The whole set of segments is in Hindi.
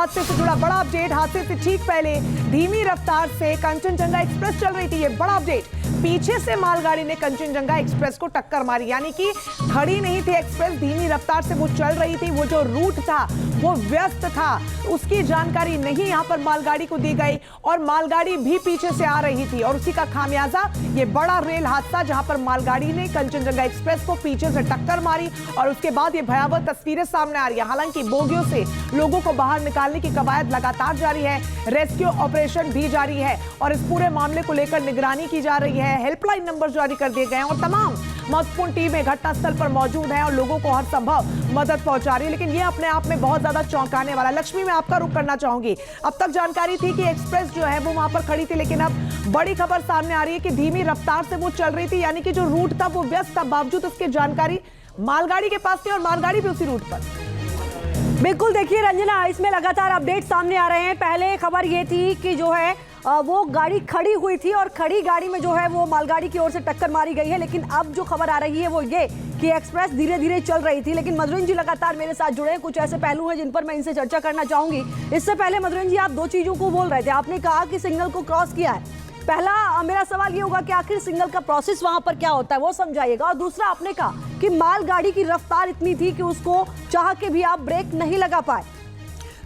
हादसे से जुड़ा बड़ा अपडेट। हादसे से ठीक पहले धीमी रफ्तार से कंचनजंगा एक्सप्रेस चल रही थी। ये बड़ा अपडेट, पीछे से मालगाड़ी ने कंचनजंगा एक्सप्रेस को टक्कर मारी, यानी कि खड़ी नहीं थी एक्सप्रेस, धीमी रफ्तार से वो चल रही थी। वो जो रूट था वो व्यस्त था, उसकी जानकारी नहीं यहां पर मालगाड़ी को दी गई और मालगाड़ी भी पीछे से आ रही थी और उसी का खामियाजा ये बड़ा रेल हादसा, जहां पर मालगाड़ी ने कंचनजंगा एक्सप्रेस को पीछे से टक्कर मारी और उसके बाद ये भयावह तस्वीरें सामने आ रही है। हालांकि बोगियों से लोगों को बाहर निकालने की कवायद लगातार जारी है, रेस्क्यू ऑपरेशन भी जारी है और इस पूरे मामले को लेकर निगरानी की जा रही है। हेल्पलाइन नंबर जारी कर दिए गए हैं और तमाम महत्वपूर्ण टीमें घटनास्थल पर मौजूद हैं और लोगों को हर संभव मदद पहुंचा रही है। लेकिन ये अपने आप में बहुत ज्यादा चौंकाने वाला। लक्ष्मी, मैं आपका रुख करना चाहूंगी। अब तक जानकारी थी कि एक्सप्रेस जो है वो वहां पर खड़ी थी, लेकिन अब बड़ी खबर सामने आ रही है कि धीमी रफ्तार से वो चल रही थी, यानी कि जो रूट था वो व्यस्त था, बावजूद उसकी जानकारी मालगाड़ी के पास थी और मालगाड़ी भी उसी रूट पर। बिल्कुल, देखिए रंजना, इसमें लगातार अपडेट सामने आ रहे हैं। पहले खबर ये थी कि जो है वो गाड़ी खड़ी हुई थी और खड़ी गाड़ी में जो है वो मालगाड़ी की ओर से टक्कर मारी गई है, लेकिन अब जो खबर आ रही है वो ये कि एक्सप्रेस धीरे धीरे चल रही थी। लेकिन मधुरन जी लगातार मेरे साथ जुड़े हैं, कुछ ऐसे पहलू हैं जिन पर मैं इनसे चर्चा करना चाहूंगी। इससे पहले मधुरन जी, आप दो चीजों को बोल रहे थे। आपने कहा कि सिग्नल को क्रॉस किया है। पहला मेरा सवाल ये होगा कि आखिर सिग्नल का प्रोसेस वहां पर क्या होता है, वो समझाइएगा। और दूसरा, आपने कहा कि मालगाड़ी की रफ्तार इतनी थी कि उसको चाह के भी आप ब्रेक नहीं लगा पाए।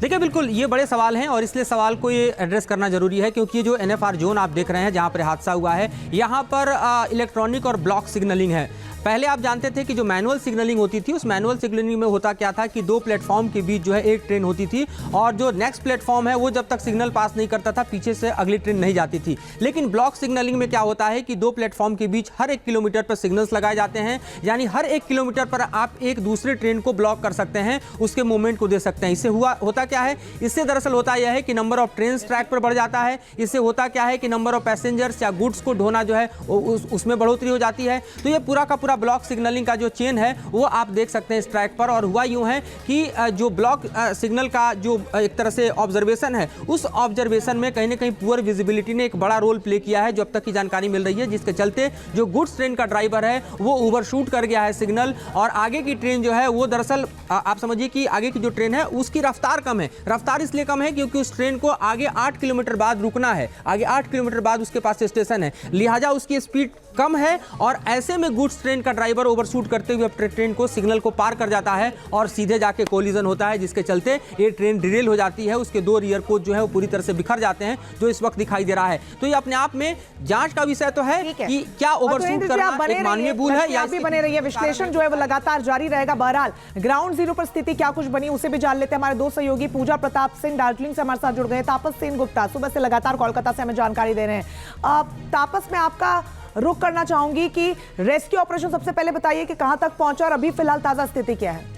देखिए, बिल्कुल ये बड़े सवाल हैं और इसलिए सवाल को ये एड्रेस करना जरूरी है, क्योंकि जो एनएफआर जोन आप देख रहे हैं जहां पर हादसा हुआ है, यहां पर इलेक्ट्रॉनिक और ब्लॉक सिग्नलिंग है। पहले आप जानते थे कि जो मैनुअल सिग्नलिंग होती थी, उस मैनुअल सिग्नलिंग में होता क्या था कि दो प्लेटफॉर्म के बीच जो है एक ट्रेन होती थी और जो नेक्स्ट प्लेटफॉर्म है वो जब तक सिग्नल पास नहीं करता था, पीछे से अगली ट्रेन नहीं जाती थी। लेकिन ब्लॉक सिग्नलिंग में क्या होता है कि दो प्लेटफॉर्म के बीच हर 1 किलोमीटर पर सिग्नल्स लगाए जाते हैं, यानी हर 1 किलोमीटर पर आप एक दूसरे ट्रेन को ब्लॉक कर सकते हैं, उसके मूवमेंट को दे सकते हैं। इससे होता क्या है, इससे दरअसल होता यह है कि नंबर ऑफ ट्रेन ट्रैक पर बढ़ जाता है। इससे होता क्या है कि नंबर ऑफ पैसेंजर्स या गुड्स को ढोना जो है उसमें बढ़ोतरी हो जाती है। तो ये पूरा का पूरा ब्लॉक सिग्नलिंग का जो चेन है वो आप देख सकते हैं इस ट्रैक पर। और हुआ यूं है कि जो ब्लॉक सिग्नल का जो एक तरह से ऑब्जर्वेशन है, उस ऑब्जर्वेशन में कहीं ना कहीं पुअर विजिबिलिटी ने एक बड़ा रोल प्ले किया है, जो अब तक की जानकारी मिल रही है, जिसके चलते जो गुड्स ट्रेन का ड्राइवर है वो ओवरशूट कर गया है सिग्नल और आगे की ट्रेन जो है वो दरअसल आप समझिए कि आगे की जो ट्रेन है उसकी रफ्तार कम है। रफ्तार इसलिए कम है क्योंकि उस ट्रेन को आगे 8 किलोमीटर बाद रुकना है, आगे 8 किलोमीटर बाद उसके पास स्टेशन है, लिहाजा उसकी स्पीड कम है और ऐसे में गुड्स ट्रेन का ड्राइवर ओवरशूट करते हुए ट्रेन को सिग्नल को पार कर जाता है और सीधे जाके कोलिजन होता है, जिसके चलते ये ट्रेन डिरेल हो जाती है। उसके दो रियर कोच जो है वो पूरी तरह से बिखर जाते हैं, जो इस वक्त दिखाई दे रहा है। तो ये अपने आप में जांच का विषय तो है कि क्या ओवरशूट करना एक मानवीय भूल है या भी बने रही है। विश्लेषण जो है वो लगातार जारी रहेगा। बहरहाल ग्राउंड जीरो पर स्थिति क्या कुछ बनी उसे भी जान लेते हैं। हमारे दो सहयोगी पूजा प्रताप सिंह दार्जिलिंग से हमारे साथ जुड़ गए, तापस सेन गुप्ता सुबह से लगातार कोलकाता से हमें जानकारी दे रहे हैं। तापस, मैं आपका रुख करना चाहूंगी कि रेस्क्यू ऑपरेशन सबसे पहले बताइए कि कहां तक पहुंचा और अभी फिलहाल ताजा स्थिति क्या है।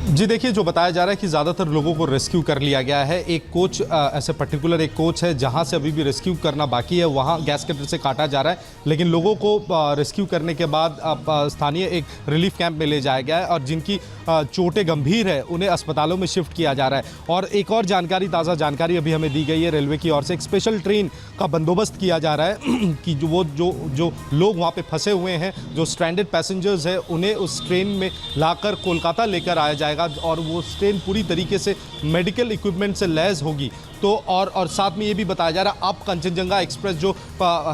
जी देखिए, जो बताया जा रहा है कि ज़्यादातर लोगों को रेस्क्यू कर लिया गया है। एक कोच ऐसे पर्टिकुलर एक कोच है जहां से अभी भी रेस्क्यू करना बाकी है, वहां गैस कटर से काटा जा रहा है, लेकिन लोगों को रेस्क्यू करने के बाद स्थानीय एक रिलीफ कैंप में ले जाया गया है और जिनकी चोटें गंभीर है उन्हें अस्पतालों में शिफ्ट किया जा रहा है। और एक और जानकारी, ताज़ा जानकारी अभी हमें दी गई है रेलवे की ओर से, एक स्पेशल ट्रेन का बंदोबस्त किया जा रहा है कि जो लोग वहाँ पर फंसे हुए हैं, जो स्ट्रैंडेड पैसेंजर्स हैं, उन्हें उस ट्रेन में लाकर कोलकाता लेकर आया जाएगा और वो ट्रेन पूरी तरीके से मेडिकल इक्विपमेंट से लैस होगी। तो और साथ में ये भी बताया जा रहा है अब कंचनजंगा एक्सप्रेस जो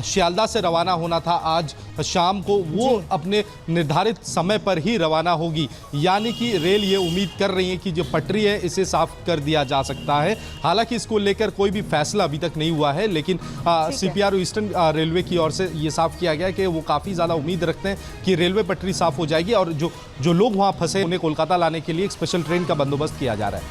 शियालदा से रवाना होना था आज शाम को, वो अपने निर्धारित समय पर ही रवाना होगी। यानी कि रेल ये उम्मीद कर रही है कि जो पटरी है इसे साफ कर दिया जा सकता है। हालांकि इसको लेकर कोई भी फैसला अभी तक नहीं हुआ है, लेकिन CPRO ईस्टर्न रेलवे की ओर से ये साफ किया गया है कि वो काफ़ी ज़्यादा उम्मीद रखते हैं कि रेलवे पटरी साफ हो जाएगी और जो लोग वहाँ फंसे उन्हें कोलकाता लाने के लिए एक स्पेशल ट्रेन का बंदोबस्त किया जा रहा है।